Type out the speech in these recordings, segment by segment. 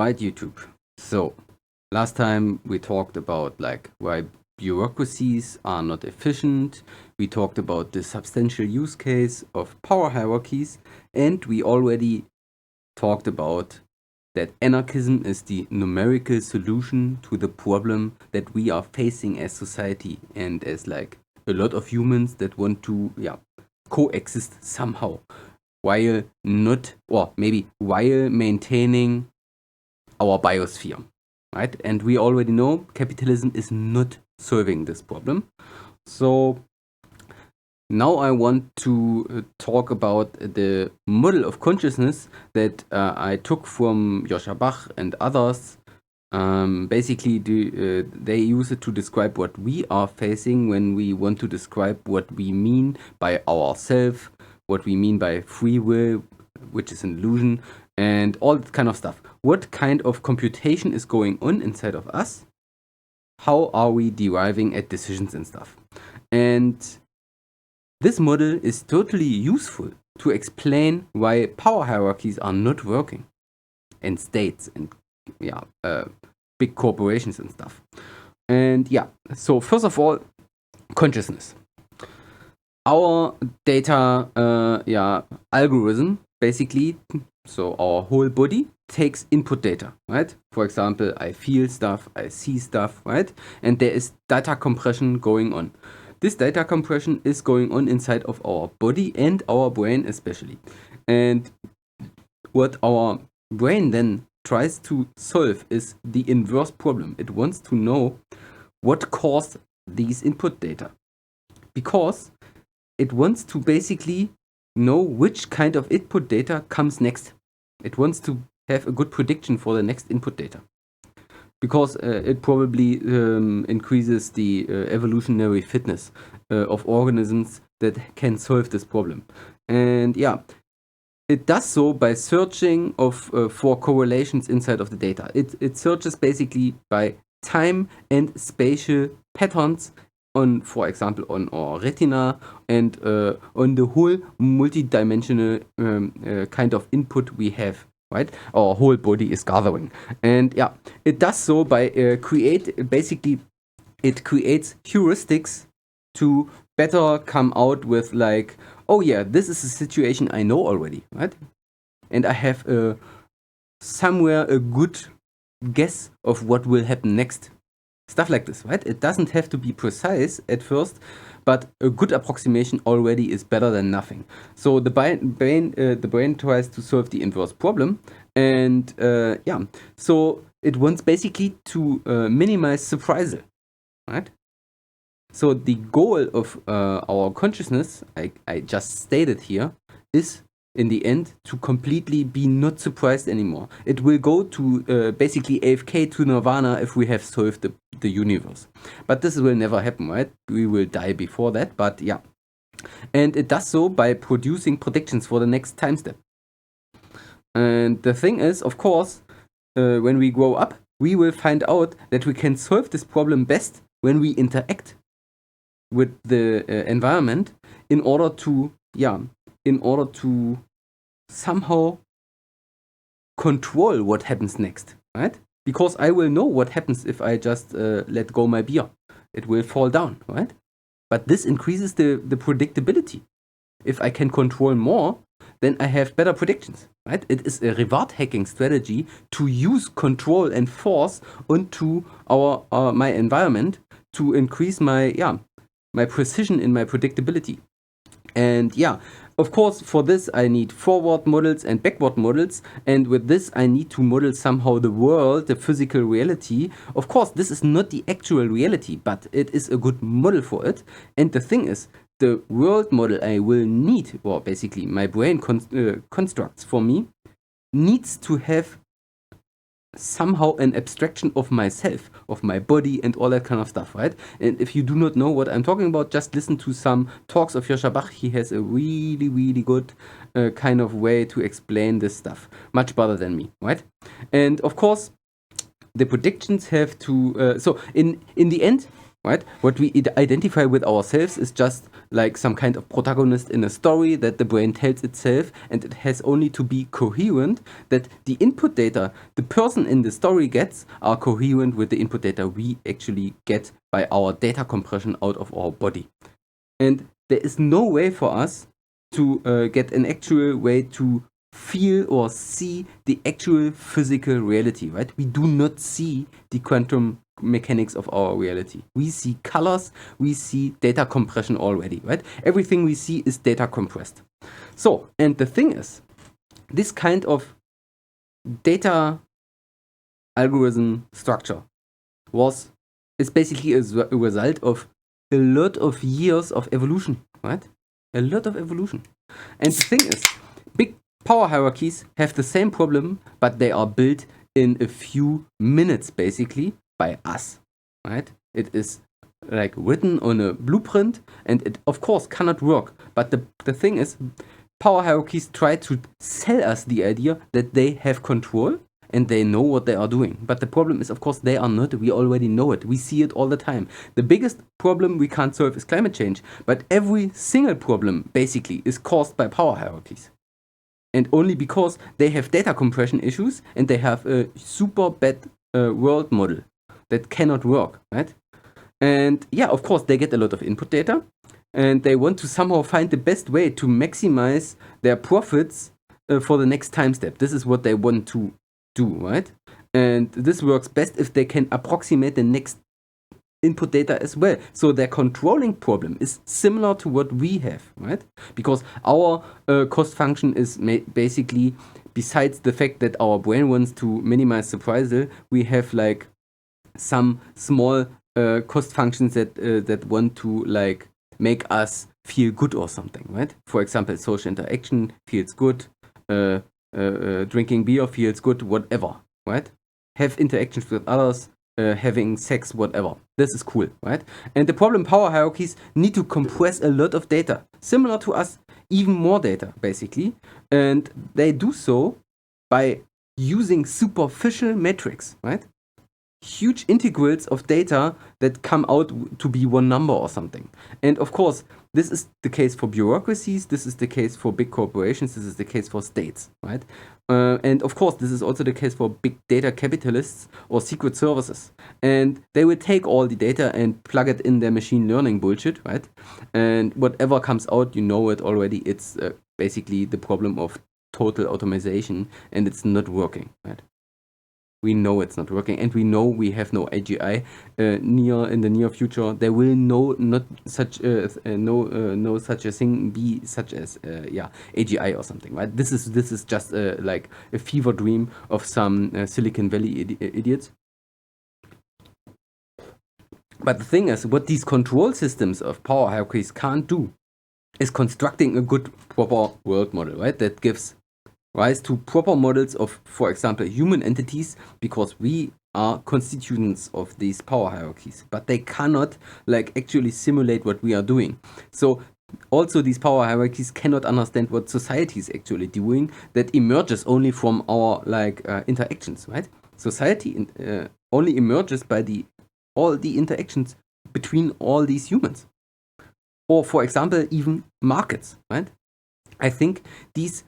Alright, YouTube. So, last time we talked about like why bureaucracies are not efficient. We talked about the substantial use case of power hierarchies, and we already talked about that anarchism is the numerical solution to the problem that we are facing as society and as like a lot of humans that want to coexist somehow while not, or maybe while maintaining our biosphere, right? And we already know capitalism is not solving this problem. So now I want to talk about the model of consciousness that I took from Joscha Bach and others. Basically, they use it to describe what we are facing when we want to describe what we mean by ourself, what we mean by free will, which is an illusion, and all that kind of stuff. What kind of computation is going on inside of us? How are we deriving at decisions and stuff? And this model is totally useful to explain why power hierarchies are not working, and states and big corporations and stuff. And so first of all, consciousness. Our data algorithm, basically, so our whole body takes input data, right? For example, I feel stuff, I see stuff, right? And there is data compression going on. This data compression is going on inside of our body and our brain especially. And what our brain then tries to solve is the inverse problem. It wants to know what caused these input data, because it wants to basically know which kind of input data comes next. It wants to have a good prediction for the next input data, because it probably increases the evolutionary fitness of organisms that can solve this problem. And it does so by searching for correlations inside of the data. It searches basically by time and spatial patterns on, for example, on our retina and on the whole multidimensional kind of input we have, right? Our whole body is gathering. And it does so by it creates heuristics to better come out with like, oh yeah, this is a situation I know already, right? And I have somewhere a good guess of what will happen next. Stuff like this, right? It doesn't have to be precise at first, but a good approximation already is better than nothing. So the brain tries to solve the inverse problem, and so it wants basically to minimize surprise, right? So the goal of our consciousness, I just stated here, is in the end to completely be not surprised anymore. It will go to basically AFK to Nirvana if we have solved the universe. But this will never happen, right? We will die before that, but yeah. And it does so by producing predictions for the next time step. And the thing is, of course, when we grow up, we will find out that we can solve this problem best when we interact with the environment in order to somehow control what happens next, right? Because I will know what happens if I just let go my beer. It will fall down, right? But this increases the predictability. If I can control more, then I have better predictions, right? It is a reward hacking strategy to use control and force onto my environment to increase my precision in my predictability. And of course, for this I need forward models and backward models, and with this I need to model somehow the world, the physical reality. Of course, this is not the actual reality, but it is a good model for it. And the thing is, the world model I will need, or basically my brain constructs for me, needs to have somehow an abstraction of myself, of my body and all that kind of stuff, right? And if you do not know what I'm talking about, just listen to some talks of Joscha Bach. He has a really, really good kind of way to explain this stuff, much better than me, right? And of course, the predictions have to, so in the end, right? What we identify with ourselves is just like some kind of protagonist in a story that the brain tells itself, and it has only to be coherent that the input data the person in the story gets are coherent with the input data we actually get by our data compression out of our body. And there is no way for us to get an actual way to feel or see the actual physical reality, right? We do not see the quantum mechanics of our reality. We see colors, we see data compression already, right? Everything we see is data compressed. So, and the thing is, this kind of data algorithm structure is basically a result of a lot of years of evolution, right? A lot of evolution. And the thing is, big power hierarchies have the same problem, but they are built in a few minutes, basically, by us, right? It is like written on a blueprint, and it of course cannot work. But the thing is, power hierarchies try to sell us the idea that they have control and they know what they are doing. But the problem is, of course, they are not. We already know it. We see it all the time. The biggest problem we can't solve is climate change, but every single problem basically is caused by power hierarchies. And only because they have data compression issues and they have a super bad world model that cannot work, right? And yeah, of course, they get a lot of input data and they want to somehow find the best way to maximize their profits for the next time step. This is what they want to do, right? And this works best if they can approximate the next input data as well. So their controlling problem is similar to what we have, right? Because our cost function is basically, besides the fact that our brain wants to minimize surprise, we have like some small cost functions that want to like make us feel good or something, right? For example, social interaction feels good, drinking beer feels good, whatever, right? Have interactions with others, having sex, whatever. This is cool, right? And the problem, power hierarchies need to compress a lot of data, similar to us, even more data, basically. And they do so by using superficial metrics, right? Huge integrals of data that come out to be one number or something. And of course, this is the case for bureaucracies, this is the case for big corporations, this is the case for states, right? And of course, this is also the case for big data capitalists or secret services. And they will take all the data and plug it in their machine learning bullshit, right? And whatever comes out, you know it already, it's basically the problem of total automation, and it's not working, right? We know it's not working, and we know we have no AGI in the near future. There will no such a thing be such as AGI or something, right? This is just like a fever dream of some Silicon Valley idiots. But the thing is, what these control systems of power hierarchies can't do is constructing a good proper world model, right? That gives rise to proper models of, for example, human entities, because we are constituents of these power hierarchies, but they cannot like actually simulate what we are doing. So also these power hierarchies cannot understand what society is actually doing, that emerges only from our like interactions, right? Society only emerges by all the interactions between all these humans. Or for example, even markets, right? I think these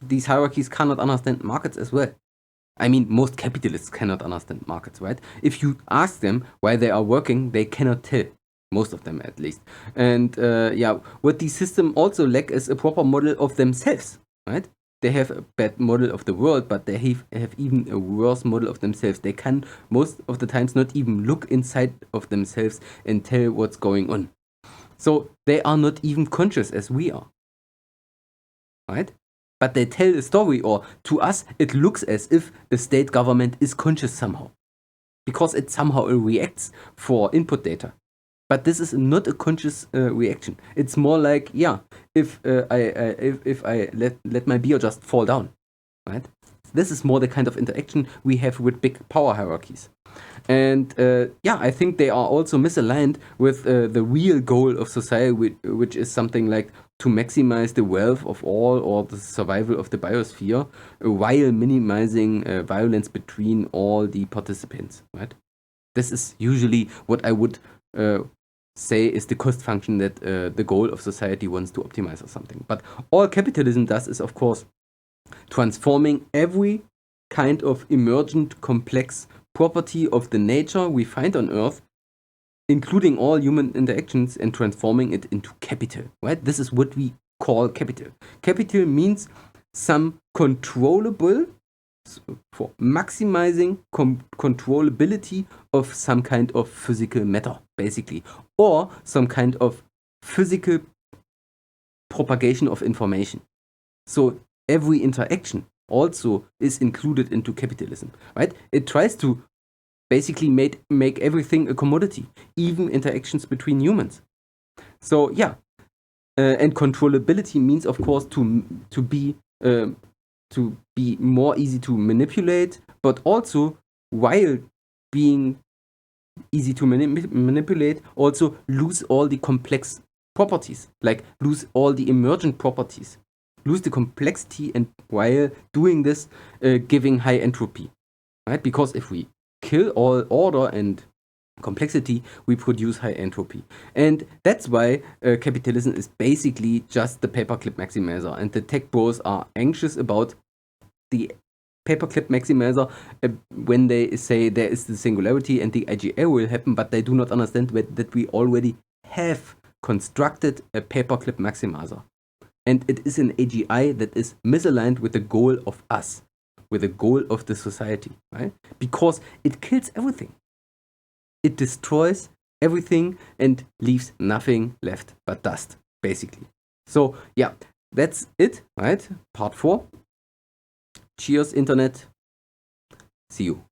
these hierarchies cannot understand markets as well. I mean, most capitalists cannot understand markets, right? If you ask them why they are working, they cannot tell. Most of them, at least. And what these systems also lack is a proper model of themselves, right? They have a bad model of the world, but they have even a worse model of themselves. They can most of the times not even look inside of themselves and tell what's going on. So they are not even conscious as we are. Right? But they tell a story, or to us, it looks as if the state government is conscious somehow, because it somehow reacts for input data. But this is not a conscious reaction. It's more like, if I let my beer just fall down, right? This is more the kind of interaction we have with big power hierarchies. And I think they are also misaligned with the real goal of society, which is something like to maximize the wealth of all or the survival of the biosphere while minimizing violence between all the participants, right? This is usually what I would say is the cost function that the goal of society wants to optimize or something. But all capitalism does is, of course, transforming every kind of emergent complex property of the nature we find on Earth, including all human interactions, and transforming it into capital, right? This is what we call capital. Capital means some controllable, for maximizing controllability of some kind of physical matter, basically, or some kind of physical propagation of information. So every interaction also is included into capitalism, right? It tries to basically make everything a commodity, even interactions between humans. So yeah, and controllability means, of course, to be more easy to manipulate, but also, while being easy to manipulate, also lose all the complex properties, like lose all the emergent properties, lose the complexity, and while doing this, giving high entropy, right? Because if we kill all order and complexity, we produce high entropy. And that's why capitalism is basically just the paperclip maximizer, and the tech bros are anxious about the paperclip maximizer when they say there is the singularity and the IGA will happen, but they do not understand that we already have constructed a paperclip maximizer. And it is an AGI that is misaligned with the goal of us, with the goal of the society, right? Because it kills everything. It destroys everything and leaves nothing left but dust, basically. So yeah, that's it, right? Part 4. Cheers, Internet. See you.